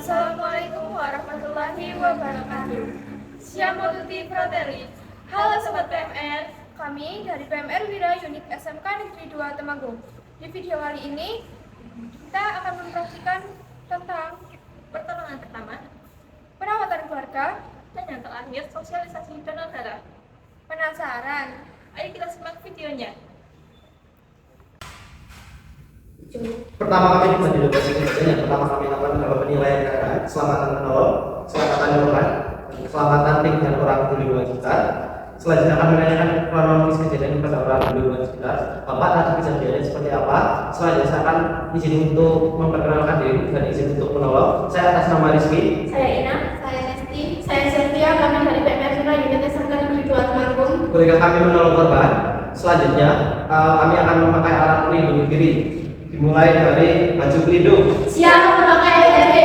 Assalamualaikum warahmatullahi wabarakatuh. Siamo tutti fratelli. Halo Sobat PMR, kami dari PMR Wira Unit SMK Negeri 2 Temanggung. Di video kali ini, kita akan memperhatikan tentang Pertolongan pertama, perawatan keluarga. dan yang terakhir sosialisasi donor darah. Penasaran? Ayo kita simak videonya. Pertama kami di Majelis Presiden yang pertama kami lakukan adalah penilaian keadaan keselamatan penolong, keselamatan korban, keselamatan tim dan orang di lingkungan sekitar. Selanjutnya kami menanyakan kronologis kejadian kepada orang di lingkungan sekitar. Bapak tadi kejadiannya seperti apa? Selanjutnya saya akan izin untuk memperkenalkan diri dan izin untuk menolong. Saya atas nama Rizky. Saya Ina, saya Nesti, saya Sylvia, kami dari PMR Wira Unit SMK Negeri 2 Temanggung. Ketika kami menolong korban, selanjutnya kami akan memakai alat pelindung diri. Dimulai dari baju pelindung. Siap memakai APD.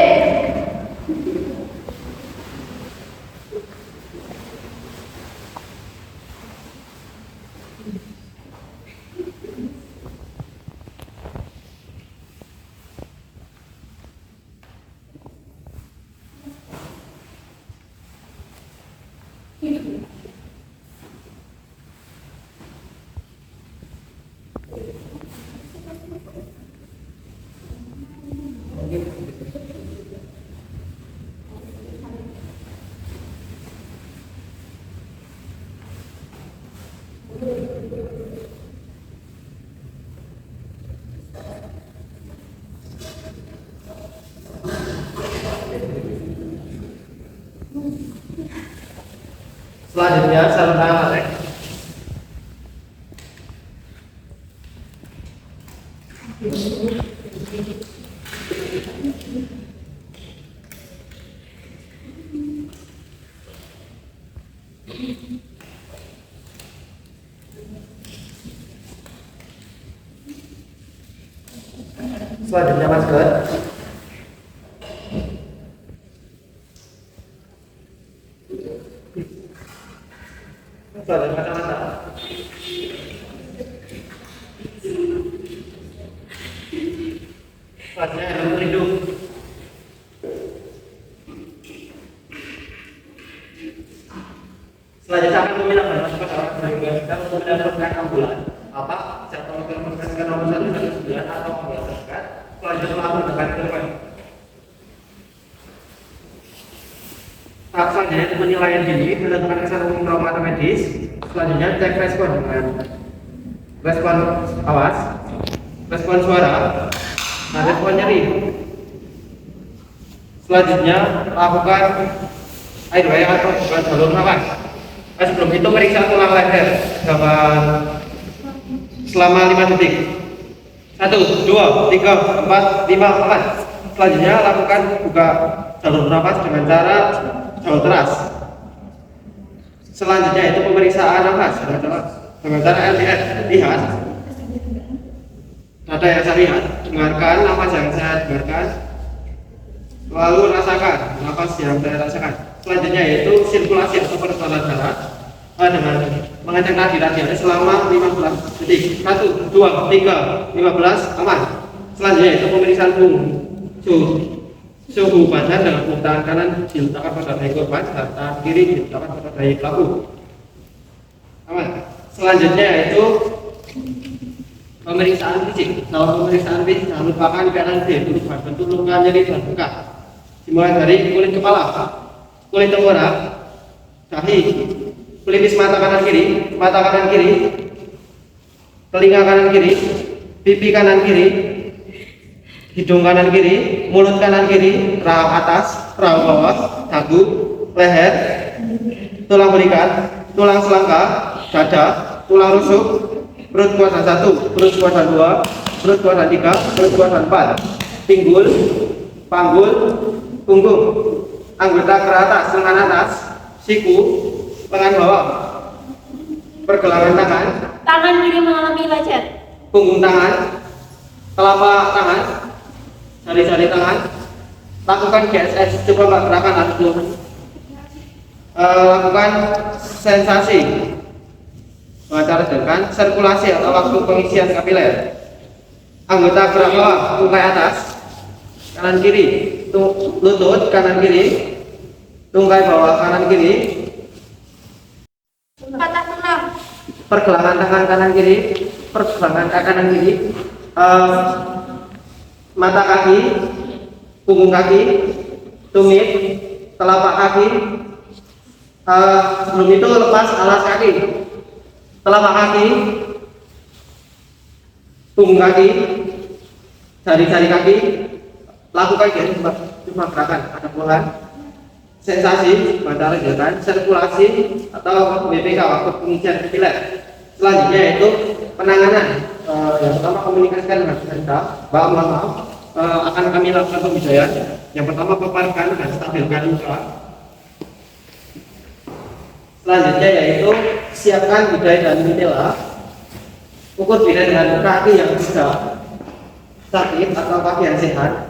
Selanjutnya sarung tangan latex. Selanjutnya masker. Selanjutnya kacamata. Selanjutnya helm pelindung. Selanjutnya akan meminta bantuan kepada orang di lingkungan sekitar untuk mendapatkan ambulan. Bapak bisa tolong menginformasikan nomor 119 atau ambulans terdekat. Selanjutnya telah mendekati korban. Tahap selanjutnya itu penilaian dini, menentukan kesan umum trauma atau medis. Selanjutnya cek respon dengan respon awas, respon suara, dan respon nyeri. Selanjutnya lakukan airway atau bukan jalur nafas. Sebelum itu periksa tulang leher selama 5 detik. 1, 2, 3, 4, 5, 4. Selanjutnya lakukan buka jalur nafas dengan cara jalur teras. Selanjutnya itu pemeriksaan nafas dengan cara LDR. Lihat data yang saya lihat, dengarkan nafas yang saya dengarkan, lalu rasakan nafas yang saya rasakan. Selanjutnya yaitu sirkulasi atau pertukaran darah dengan mengecek nadi radialnya selama 15 detik. 1, 2, 3, 15, aman. Selanjutnya itu pemeriksaan suhu badan dengan punggung tangan kanan diletakkan pada dahi korban, tangan kiri diletakkan pada dahi pelaku. Aman. Selanjutnya yaitu pemeriksaan fisik. Dalam pemeriksaan fisik jangan lupakan kanan kiri bentuk luka nyeri dan bekas. Dimulai dari kulit kepala, kulit tengkorak, dahi, pelipis mata kanan kiri, telinga kanan kiri, pipi kanan kiri, hidung kanan kiri, mulut kanan kiri, rahang atas, rahang bawah, dagu, leher, tulang belikat, tulang selangka, dada, tulang rusuk, perut kuasan 1, perut kuasan 2, perut kuasan 3, perut kuasan 4, pinggul, panggul, punggung, anggota kera atas, lengan atas, siku, lengan bawah, pergelangan tangan, Tangan kiri mengalami lecet. punggung tangan, telapak tangan, jari-jari tangan. Lakukan GSS, coba mbak gerakan atas dulu. Lakukan sensasi, cara dengan sirkulasi atau waktu pengisian kapiler. Anggota gerak bawah, mulai atas, kanan kiri, lutut kanan kiri, tungkai bawah kanan kiri, Patah tulang. pergelangan tangan kanan kiri, pergelangan kanan kiri, mata kaki, punggung kaki, tumit, telapak kaki. Sebelum itu lepas alas kaki, telapak kaki, punggung kaki, jari-jari kaki. Lakukan ya, cuma gerakan ada bulan, sensasi, bandara jalan, sirkulasi atau BPK waktu pengisian pilar. Selanjutnya yaitu penanganan. Yang pertama komunikasikan dengan peserta. Mbak, mohon maaf, akan kami lakukan pembidayaan. Yang pertama paparkan dan stabilkan luka. Selanjutnya yaitu siapkan bidai dan mitela. Ukur bidai dengan kaki yang tidak sakit atau kaki yang sehat.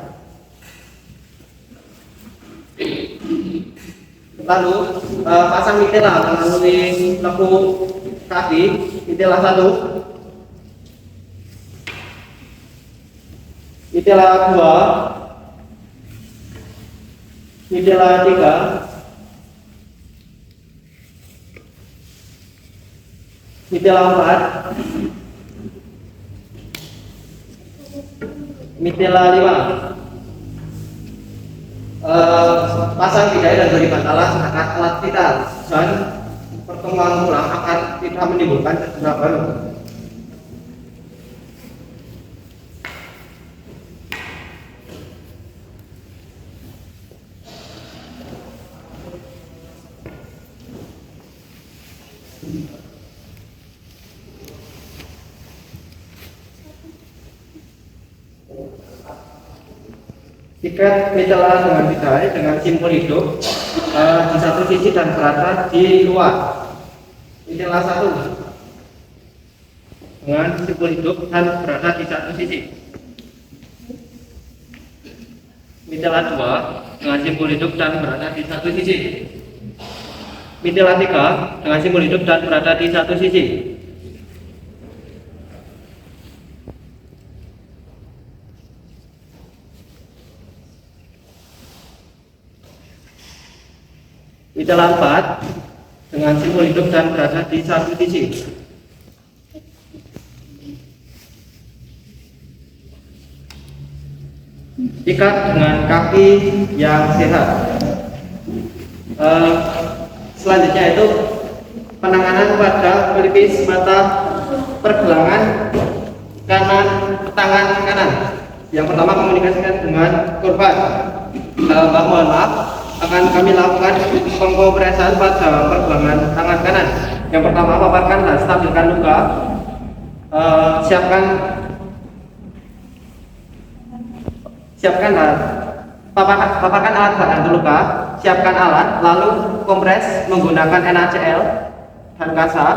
Lalu pasang mitela melalui lekuk kaki, mitela 1, mitela 2, mitela 3, mitela 4, mitela 5. Pasang bidai dan beri bantalan akan alat vital dan pertemuan ulang akan tidak menimbulkan cedera baru. Ikat mitela dengan bidai dengan simpul hidup di satu sisi dan berada di luar. Mitela 1 dengan simpul hidup dan berada di satu sisi. Mitela 2 dengan simpul hidup dan berada di satu sisi. Mitela 3 dengan simpul hidup dan berada di satu sisi. Mitela 4 dengan simpul hidup dan berada di satu sisi. Ikat dengan kaki yang sehat. Selanjutnya itu penanganan pada pelipis mata pergelangan kanan tangan kanan. Yang pertama komunikasikan dengan korban. Mbak, mohon maaf, akan kami lakukan pengkompresan pada pergelangan tangan kanan. Yang pertama paparkan dan stabilkan luka. Paparkan alat bantu luka. Siapkan alat, lalu kompres menggunakan NaCl dan kasa.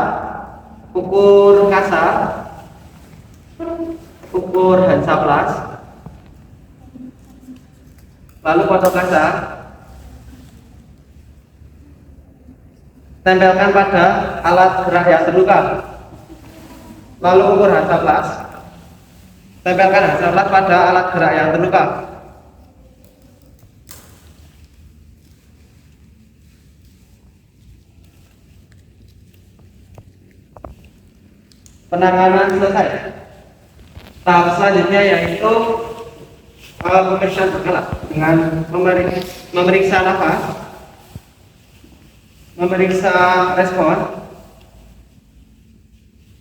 Ukur kasa, ukur Hansaplast, lalu foto kasa. Tempelkan pada alat gerak yang terluka. Lalu ukur Hansaplast. Tempelkan Hansaplast pada alat gerak yang terluka. Penanganan selesai. Tahap selanjutnya yaitu pemeriksaan berkala dengan memeriksa nafas, memeriksa respon,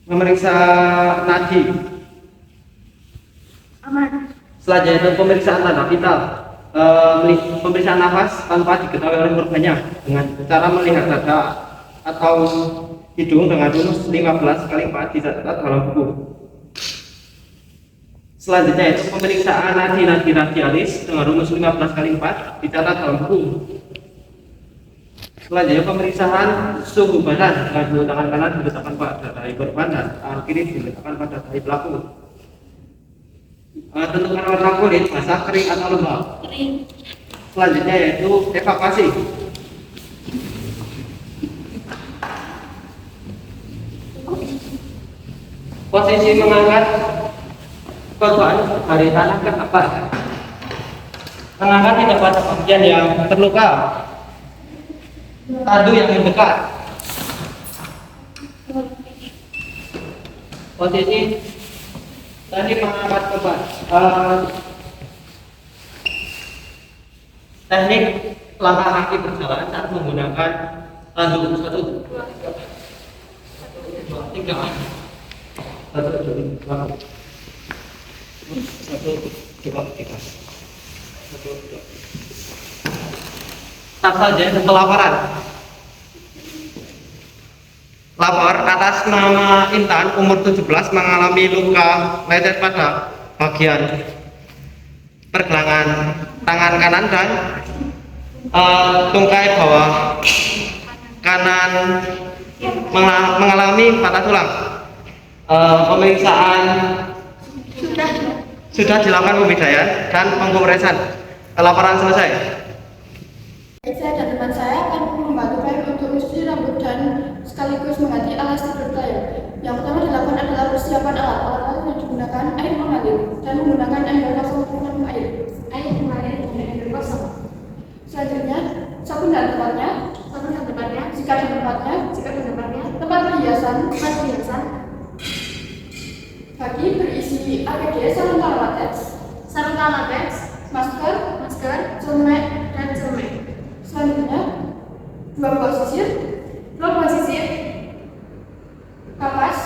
memeriksa nadi. Selanjutnya itu pemeriksaan tanda vital, pemeriksaan nafas tanpa diketahui oleh korbannya dengan cara melihat dada atau hidung dengan rumus 15x4 dicatat dalam buku. Selanjutnya itu pemeriksaan nadi radialis dengan rumus 15x4 dicatat dalam buku. Selanjutnya pemeriksaan suhu badan dengan dua tangan kanan diletakkan pada dahi korban dan tangan kiri diletakkan pada dahi pelaku. Tentukan warna kulit basah, kering atau lembab. Selanjutnya yaitu evakuasi. Posisi mengangkat korban dari tanah ke atas. Tangan tidak pada bagian yang terluka. Tandu yang mendekat. Posisi tadi mengangkat beban. Teknik langkah kaki berjalan saat menggunakan tandu 1, 2, 3. 1, 2, 3. Tak saja pelaporan. Lapor atas nama Intan, umur 17, mengalami luka lecet pada bagian pergelangan tangan kanan dan tungkai bawah kanan, mengalami patah tulang. Pemeriksaan sudah dilakukan pemindaian dan pengkompresan. Laporan selesai. Saya dan teman saya akan membantu PM untuk mencuci rambut dan sekaligus mengganti alas tidur klien. Yang pertama dilakukan adalah persiapan alat-alat yang digunakan air mengalir dan menggunakan ember kosong penuh air mengalir dan ember kosong. Selanjutnya sabun dan tempatnya, sikat dan tempatnya, tempat perhiasan, bagi berisi APD, sarung tangan latex, masker, celemek, dan celemek. Selanjutnya, dua buah sisir, kapas,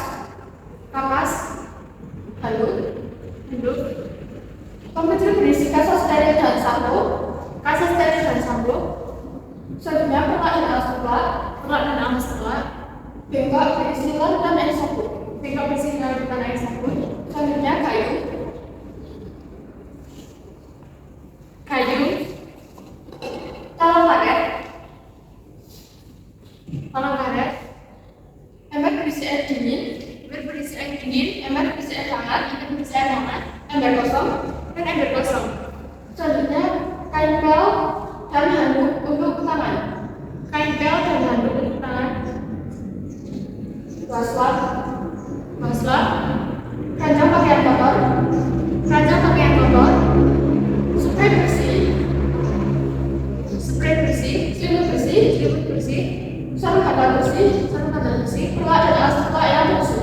handuk, tong kecil berisi kasa steril dan sampo. Selanjutnya, perlak dan alas telak, bengkok berisi lem dan air sabun. Selanjutnya, kayu, talang karet, ember berisi air dingin, ember berisi air hangat, ember kosong. Selanjutnya, kain pel dan handuk untuk tangan. Waslap, keranjang pakaian kotor, spray bersih, selimut bersih, sarung tangan bersih, perlak dan alas telak yang bersih.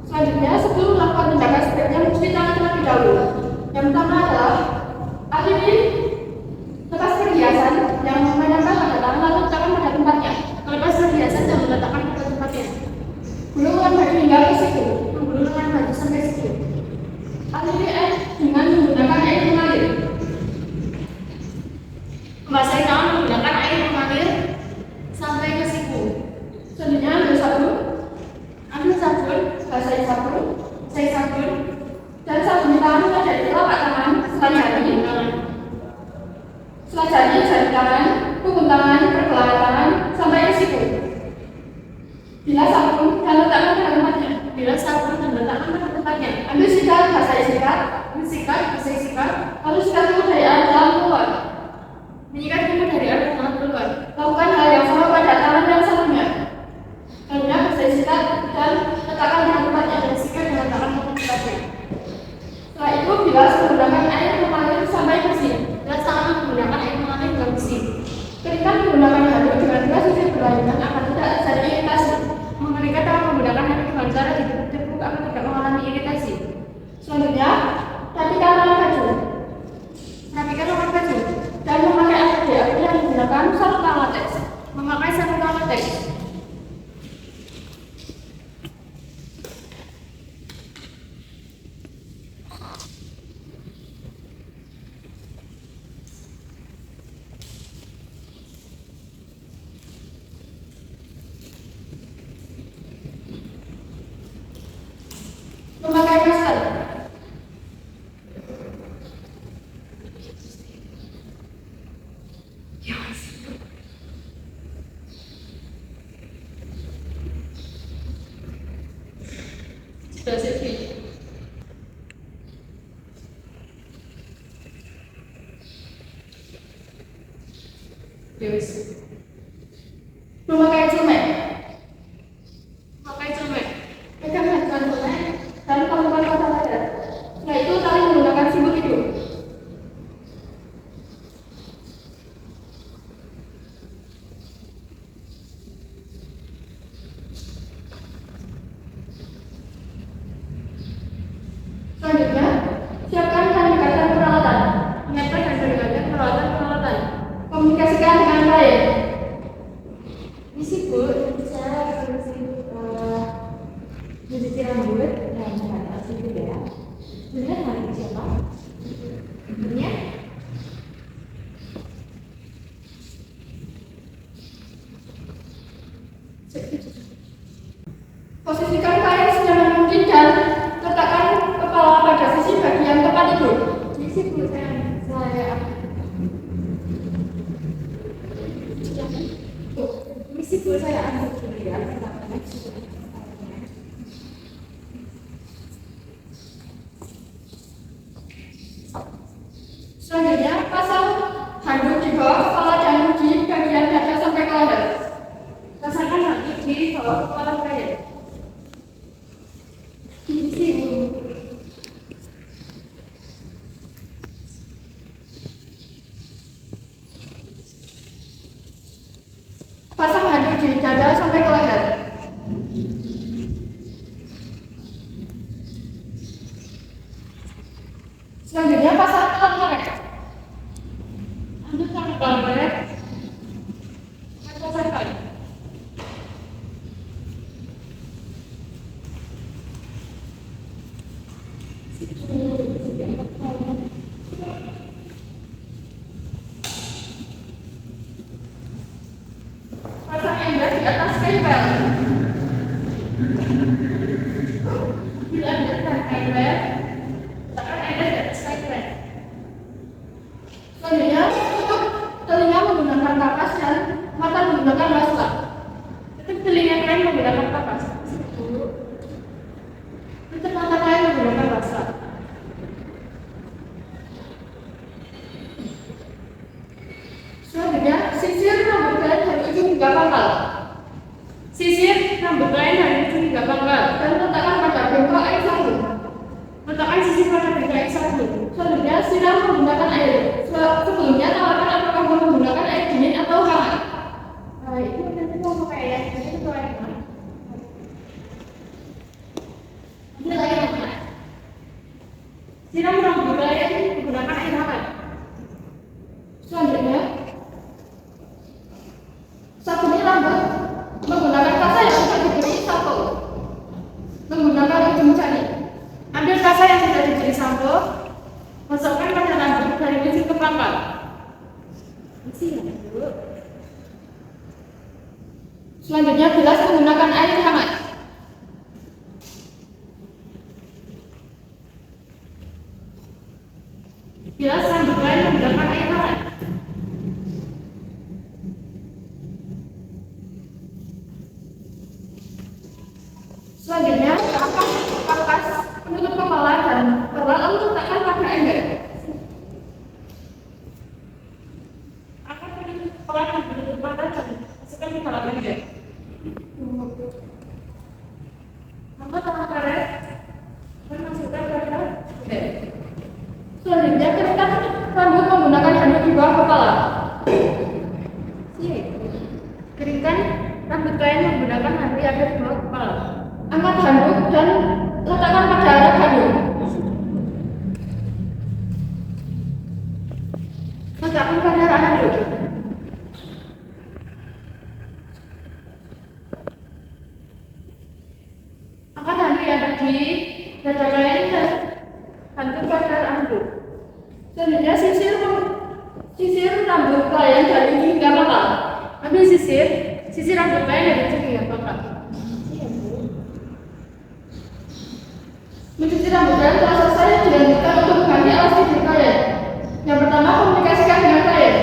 Selanjutnya, sebelum melakukan tindakan sebaiknya mencuci tangan terlebih dahulu. Yang pertama adalah aliri lepas perhiasan yang menempel pada tangan lalu letakkan pada tempatnya. Gulungan baju hingga ke siku. Aliri air dengan menggunakan air mengalir. Membasahi tangan menggunakan air mengalir sampai ke siku. Selanjutnya ambil sabun, basahi sabun, dan sabun tangan mulai dari telapak tangan, setelah jari tangan, punggung tangan, pergelangan tangan, sampai ke siku. Bilas sabun dan letakkan pada tempatnya. Ambil sikat, basahi sikat, lalu sikat dulu dari arah dalam keluar. Lakukan hal yang sama pada tangan yang sebelumnya. Selanjutnya basahi sikat dan letakkan pada tempatnya. Setelah itu bilas menggunakan air mengalir sampai bersih. Keringkan menggunakan handuk dengan dua sisi berlainan agar tidak terjadi iritasi. Mengeringkan tangan menggunakan handuk dengan cara ditepuk agar tidak mengalami iritasi. Selanjutnya, rapikan lengan baju dan memakai APD yang menggunakan sarung tangan latex. Memakai masker. Memakai celemek. Pegang bantuan celemek dan keluar kota badan. Setelah itu tali menggunakan simbol hidup. siku saya ambil dulu ya. Selanjutnya, pasang handuk di bawah kepala dan di bagian dada sampai ke leher. Pasangkan handuk di bawah kepala saya. Di sini. Pasang handuk di dada sampai ke leher. Selanjutnya, pasang tangan. Handuk sampai ke leher. Pasangkan. Pasang ember di atas stempel. Bila ada ember, letakkan ember di atas stempel. Selanjutnya, tutup telinga menggunakan kapas dan mata menggunakan masker. Tutup telinga kalian menggunakan kapas. Tutup mata kalian menggunakan masker. Selanjutnya, sisir rambut kalian dari ujung hingga pangkal Sisir rambut kalian dari ujung hingga pangkal. dan letakkan pada bengkok air sabun. Letakkan sisir pada bengkok sabun. Selanjutnya, siram menggunakan air. Sebelumnya, tawarkan apakah mau menggunakan air dingin atau hangat. Itu nanti mau pakai air dingin atau air hangat? Ini lagi apa? Siram rambut kalian menggunakan air hangat. Selanjutnya, sabuni rambut menggunakan kasa yang sudah diberi sampo. Menggunakan ujung jari. Ambil kasa yang sudah diberi sampo, masukkan pada rambut dari ujung ke pangkal. Isi ya, Bu. Selanjutnya, bilas menggunakan air hangat. Bilas rambut kalian menggunakan air hangat. Selanjutnya, angkat kapas penutup kepala dan kepala lalu letakkan pada ember. Akan menutup kepala dan menutup mata dan masukkan ke dalam ember. Angkat tangan karet dan masukkan ke dalam ember. Selanjutnya, keringkan rambut menggunakan handuk di bawah kepala. Keringkan rambut kalian menggunakan handuk yang ada di bawah kepala. Angkat handuk dan letakkan pada arah handuk. Letakkan pada arah handuk. Angkat handuk yang ada di dada kalian dan handuk pada arah handuk. Selanjutnya, sisir rambut kalian dari ujung hingga pangkal. Ambil sisir rambut kalian dari ujung hingga pangkal. Mencuci rambut kalian telah selesai, dilanjutkan untuk mengganti alas tidur kalian. Yang pertama, komunikasikan dengan kalian.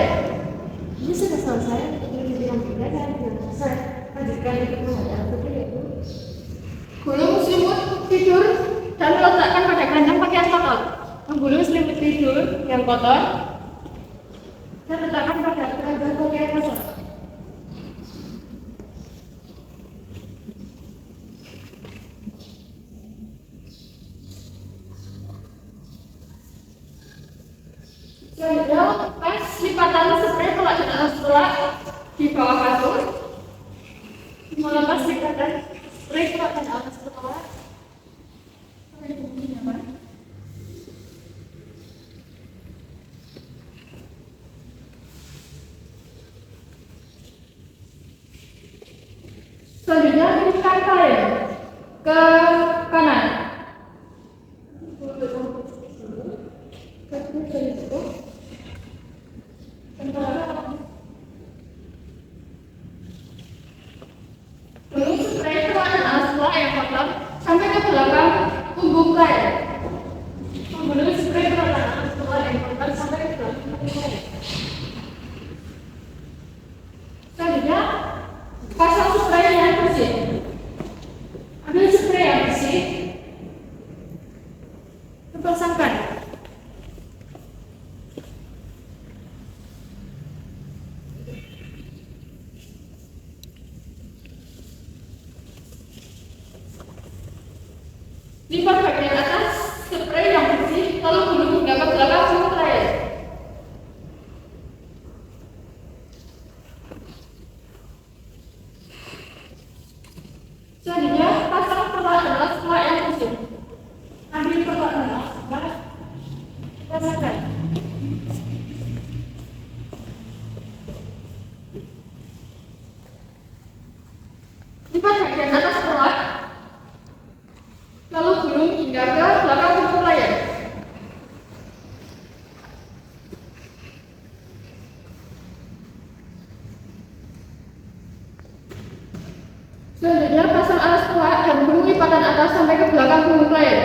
Ini sudah selesai. Mencuci rambut kalian dan sudah selesai. Lanjutkan untuk menghadap alas tidur yaitu Gulung selimut tidur dan letakkan pada keranjang pakaian kotor. menggulung selimut tidur yang kotor dan letakkan pada keranjang pakaian kotor. Selanjutnya, lepas lipatan spray pelak dan alas pelak di bawah kasur. Melepas lipatan spray pelak dan alas pelak. Selanjutnya, miringkan kalian ke kanan. Belum spray pelak dan alas pelak yang kotor sampai ke belakang punggung kalian. Menggulung spray pelak dan alas pelak yang kotor sampai ke belakang punggung. Selanjutnya, pasang lalu gulung hingga ke belakang punggung layar. Selanjutnya, pasang perlak adalah setelah yang musuh. Ambil perlak adalah setelah rasakan. Lipat bagian atas perlak, lalu gulung hingga ke belakang punggung layar. Selanjutnya, pasang alas perlak dan gulung lipatan atas sampai ke belakang punggung layar.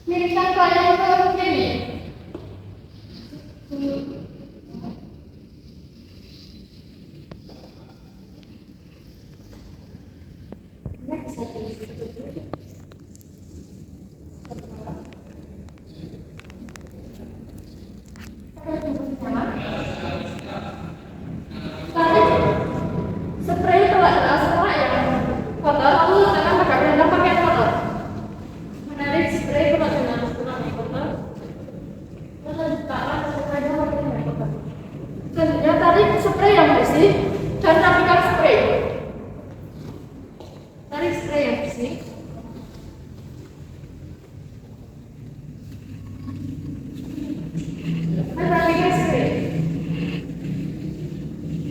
Miringkan layar ke kiri. Tarik spray perlak adalah setelah yang kotor, lalu letakkan pada random pakaian kotor. Menarik spray perlak dengan setelah yang kotor, lalu letakkan spray pada pakaian yang kotor. Selanjutnya tarik spray yang bersih dan rapikan spray. Tarik spray yang bersih. Dan rapikan spray.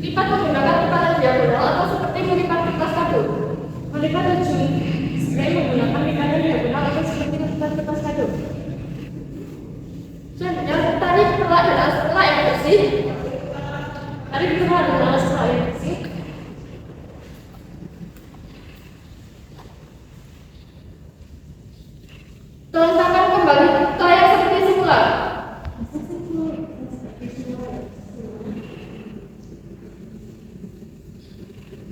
Lipat menggunakan lipatan diagonal atau seperti melipat kertas kado. Melipat ujung spray menggunakan lipatan diagonal atau seperti melipat kertas kado. Selanjutnya, tarik perlak dan alas perlak yang bersih. Tarik perlak dan alas perlak yang bersih. Letakkan kembali layar seperti semula.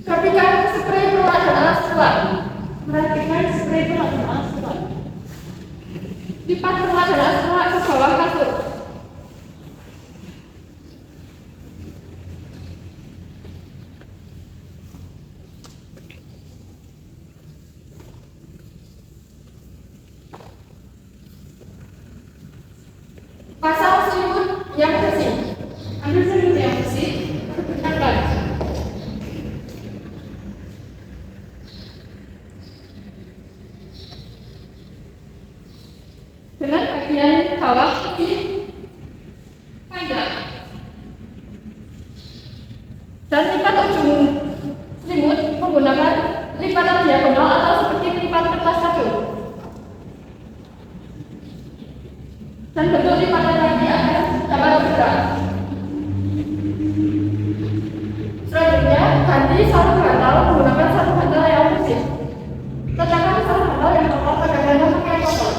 Rapikan spray perlak dan alas perlak. Rapikan spray perlak dan alas perlak. Lipat perlak dan alas perlak ke bawah kasur. Pasang selimut yang bersih. Ambil selimut yang bersih, gunakan. Dengan bagian bawah di panjang. Dan lipat ujung selimut menggunakan lipatan diagonal atau seperti lipat kertas kado. Dan bentuk lipatan lagi akan dapat bergerak. Selanjutnya, ganti satu bantal menggunakan satu bantal yang bersih. Letakkan satu bantal yang kotor pada random pakaian kotor.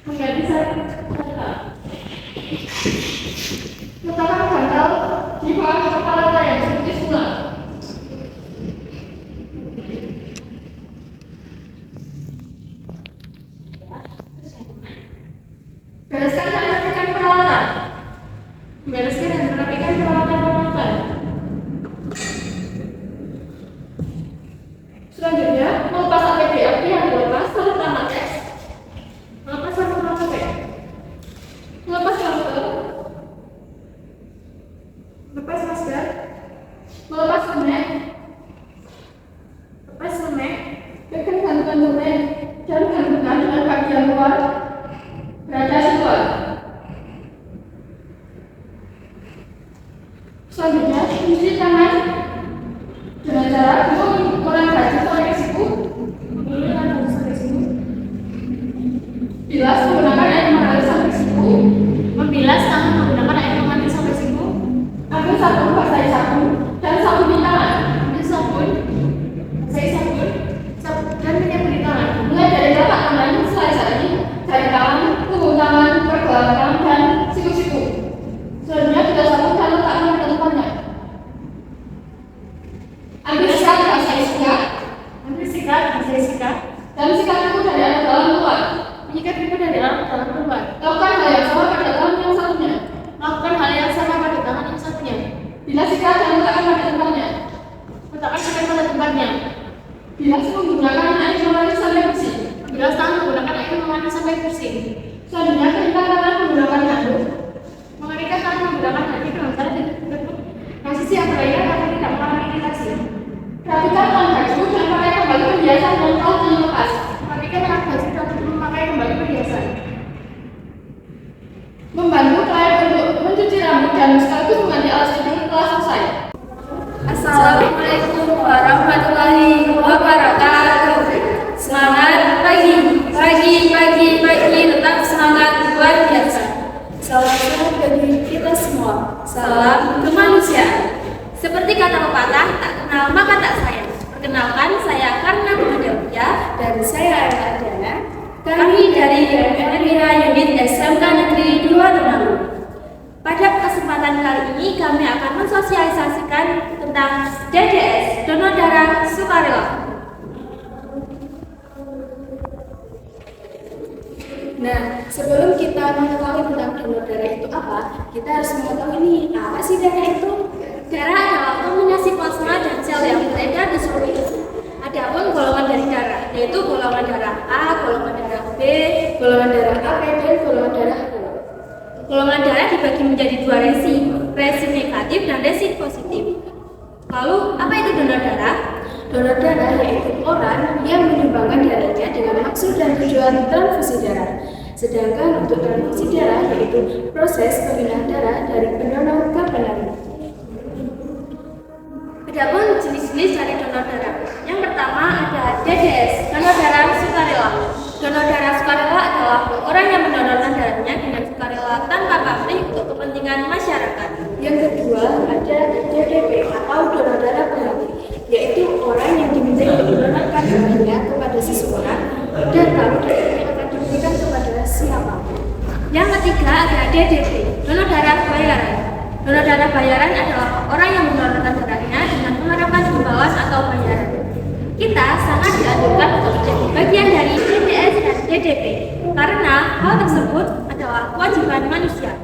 Mengganti satu bantal. Letakkan bantal di bawah kepala layar seperti semula. Bereskan dan rapikan peralatan. Bereskan dan rapikan peralatan. Selanjutnya, melepas APD yang dilepas serta masker. Melepas serta masker. Melepas masker. Lepas masker. Melepas helmet. Lepas helmet. Pegang gantungan helmet dan gantungan dengan bagian luar. Berada luar. Selanjutnya, cuci tangan dengan cara menggunakan baju sampai siku. Bilas menggunakan air mengalir sampai siku. Membilas tangan menggunakan air mengalir sampai siku. Ambil sabun, basahi sabun dan sabun di tangan. Ambil sabun, basahi sabun, dan minyak di tangan. Mulai dari telapak tangan, selai jari, jari tangan, punggung tangan, pergelangan tangan, dan siku-siku. Selanjutnya, kita sabun dan letakkan di tempatnya. Ambil sekali Bila segera dan letakkan pada tempatnya. Letakkan ikan pada tempatnya. Bilas menggunakan air mengalir sampai bersih. Bilas tangan menggunakan air mengalir sampai bersih. Selanjutnya keringkan tangan menggunakan handuk. Mengeringkan tangan menggunakan handuk dengan cara bentuk yang sisi yang berlayar agar tidak mengalami iritasi. Rapikan tangan baju dan pakai kembali perhiasan dan kalau dilepas. Rapikan tangan baju dan memakai kembali perhiasan. Membantu klien untuk mencuci rambut dan sekaligus mengganti alas tidur telah selesai. Assalamualaikum warahmatullahi wabarakatuh. Semangat pagi, tetap semangat luar biasa. Salam sehat bagi kita semua. Salam kemanusiaan. Seperti kata pepatah, tak kenal maka tak sayang. Perkenalkan, saya Karna Muhammadiyah dan saya Adana. Kami dari PMR Wira Unit SMK Negeri 2 Temanggung. Pada kesempatan kali ini kami akan mensosialisasikan tentang DDS, donor darah sukarela. Nah, sebelum kita mengetahui tentang donor darah itu apa, kita harus mengetahui nih, apa sih darah itu? Darah adalah kombinasi plasma dan sel yang beredar di seluruh tubuh. Adapun golongan dari darah, yaitu golongan darah A, golongan darah B, golongan darah AB, dan golongan darah O. Golongan darah dibagi menjadi dua resi negatif dan resi positif. Lalu, apa itu donor darah? Donor darah yaitu orang yang menyumbangkan darahnya dengan maksud dan tujuan transfusi darah. Sedangkan untuk transfusi darah yaitu proses pemindahan darah dari pendonor ke penerima. Adapun jenis-jenis dari donor darah. Yang pertama ada DDS, donor darah sukarela. Donor darah sukarela adalah orang yang mendonorkan darahnya dengan sukarela tanpa pamrih untuk kepentingan masyarakat. Yang kedua ada DDP atau donor darah pengganti, yaitu orang yang diminta untuk mendonorkan darahnya kepada seseorang dan lalu darahnya akan diberikan kepada siapapun. Yang ketiga ada DDP, donor darah bayaran. Donor darah bayaran adalah orang yang mendonorkan darahnya dengan mengharapkan imbalan atau bayaran. Kita sangat dianjurkan untuk menjadi bagian dari DDS dan DDP karena hal tersebut adalah kewajiban manusia.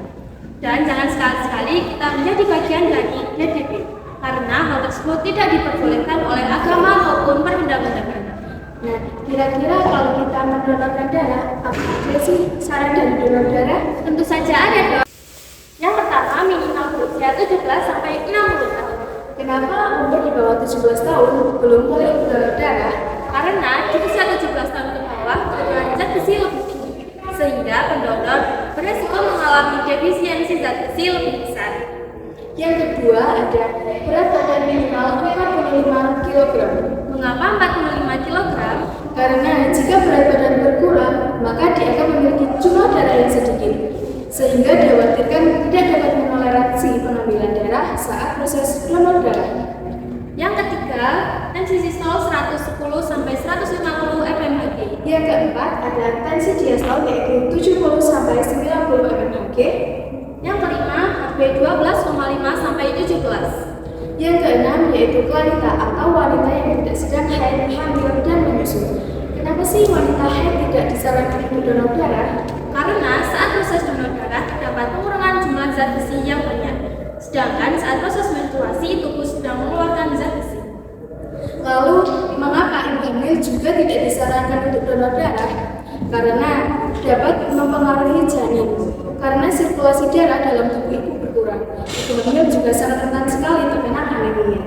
Dan jangan sekali-sekali kita menjadi bagian dari DDP karena hal tersebut tidak diperbolehkan oleh agama maupun perundang-undangan. Nah, kira-kira kalau kita mendonorkan darah, apa saja sih syarat dari donor darah? Tentu saja ada dong. Yang pertama, minimal berusia 17 sampai 60 tahun. Kenapa umur di bawah 17 tahun belum boleh donor darah? Karena di usia 17 tahun ke bawah kandungan zat besi lebih tinggi, sehingga pendonor beresiko mengalami defisiensi zat besi lebih besar. Yang kedua ada berat badan minimal 45 kg. Mengapa 45 kg? Karena jika berat badan berkurang, maka dia akan memiliki jumlah darah yang sedikit, sehingga dikhawatirkan tidak dapat menoleransi pengambilan darah saat proses donor darah. Yang ketiga, tensi sistol 110 sampai 150 mmHg. Yang keempat ada tensi diastol yaitu 70 sampai 90 mmHg. Yang kelima, HB 12,5 sampai 17. Yang keenam yaitu wanita atau wanita yang tidak sedang haid, hamil, dan menyusui. Kenapa sih wanita haid tidak disarankan untuk donor darah? Karena saat proses donor darah terdapat pengurangan jumlah zat besi yang banyak, sedangkan saat proses menstruasi tubuh sedang mengeluarkan zat besi. Lalu, mengapa ibu hamil juga tidak disarankan untuk donor darah? Karena dapat mempengaruhi janin. Karena sirkulasi darah dalam tubuh ibu berkurang, ibu hamil juga sangat rentan sekali terkena anemia.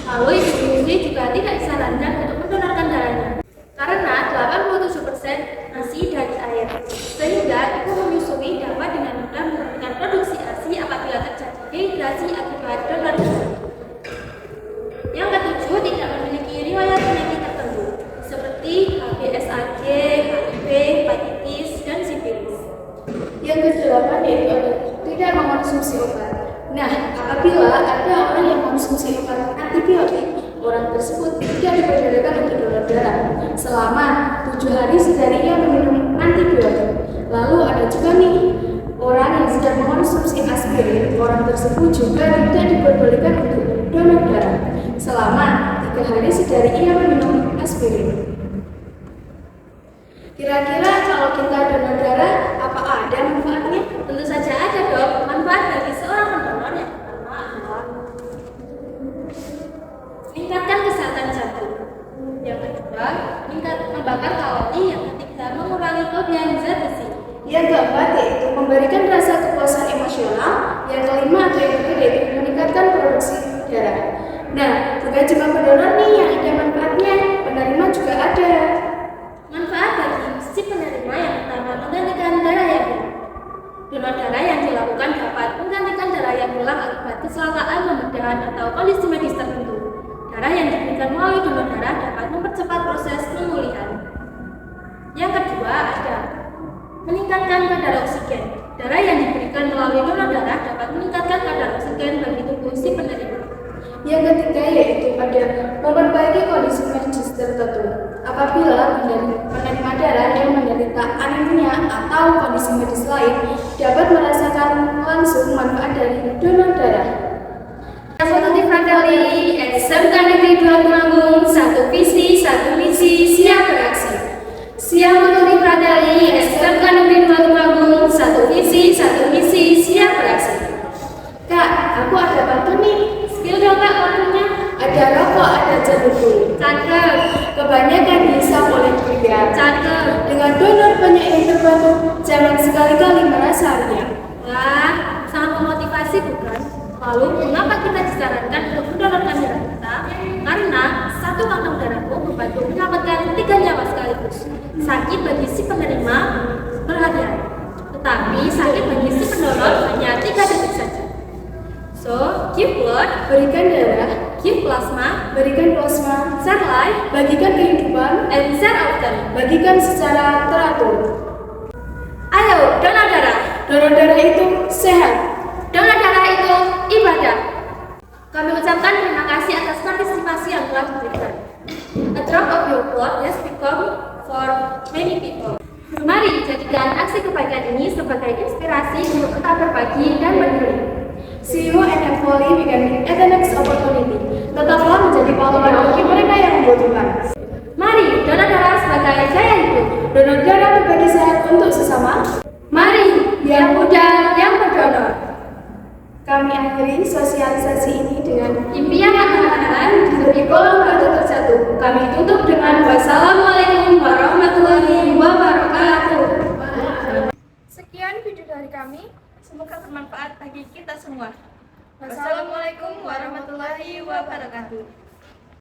Lalu ibu menyusui juga tidak disarankan untuk mendonorkan darahnya, karena 87% ASI dari air, sehingga ibu menyusui dapat dengan mudah menurunkan produksi ASI apabila terjadi dehidrasi akibat donor darah. Yang ketujuh, tidak memiliki riwayat penyakit tertentu seperti HBsAg, HIV, hepatitis, dan sifilis. Yang kedelapan yaitu tidak mengonsumsi obat. Nah, apabila ada orang yang mengonsumsi obat antibiotik, orang tersebut tidak diperbolehkan untuk donor darah selama 7 hari setelah ia meminum antibiotik. Lalu ada juga nih orang yang sedang mengonsumsi aspirin, orang tersebut juga tidak diperbolehkan untuk donor darah selama 3 hari setelah ia meminum aspirin. Kira-kira kalau kita donor darah, apa ada manfaatnya? Tentu saja ada dong. Manfaat bagi seorang pendonor yang pertama adalah kedua, membakar kalori. Yang ketiga, mengurangi kelebihan zat besi. Yang keempat yaitu memberikan rasa kepuasan emosional. Yang kelima atau yang terakhir yaitu meningkatkan produksi darah. Nah, bukan cuma pendonor nih yang ada manfaatnya, penerima juga ada. Manfaat bagi si penerima yang pertama menggantikan darah yang hilang. Donor darah yang dilakukan dapat menggantikan darah yang hilang akibat kecelakaan, pembedahan, atau kondisi medis tertentu. Darah yang diberikan melalui donor darah dapat mempercepat proses pemulihan. Yang kedua ada meningkatkan kadar oksigen. Darah yang diberikan melalui donor darah dapat meningkatkan kadar oksigen bagi tubuh si penerima. Yang ketiga yaitu ada memperbaiki kondisi medis tertentu. Apabila penerima darah yang menderita anemia atau kondisi medis lain dapat merasakan langsung manfaat dari donor darah. Fakultas Fratelli SMK Negeri 2 Temanggung, satu visi, satu misi, siap beraksi. Siap Fakultas Fratelli SMK Negeri 2 Temanggung, satu visi, satu misi, siap beraksi. Kak, aku ada pantun nih. Spill dong Kak pantunnya. Ada rokok, ada jeruk kulit. Cakep, Kebanyakan bisa oleh pria. cakep. Dengan donor banyak yang terbantu, jangan sekali-kali merasa riang. Wah, sangat memotivasi bukan? Lalu, mengapa kita disarankan untuk mendonorkan darah kita? Karena satu kantong darahku membantu menyelamatkan 3 nyawa sekaligus. Sakit bagi si penerima berhari-hari, tetapi sakit bagi si pendonor hanya 3 detik saja. So, give blood, Berikan darah, give plasma, berikan plasma, share life, bagikan kehidupan, and share often. bagikan secara teratur. Ayo, donor darah. Donor darah itu sehat. Donor darah itu ibadah. Kami ucapkan terima kasih atas partisipasi yang telah diberikan. A drop of your blood has become for many people. Mari jadikan aksi kebaikan ini sebagai inspirasi untuk tetap berbagi dan peduli. See you and hopefully we can meet at the next opportunity. Tetaplah menjadi pahlawan bagi mereka yang membutuhkan. Mari donor darah sebagai gaya hidup. Donor darah berbagi sehat untuk sesama. Mari yang muda yang berdonor. Kami akhiri sosialisasi ini dengan Impian anak-anak diberi kolom batu terjatuh. Kami tutup dengan Wassalamualaikum warahmatullahi wabarakatuh. Sekian video dari kami, semoga bermanfaat bagi kita semua. Wassalamualaikum warahmatullahi wabarakatuh.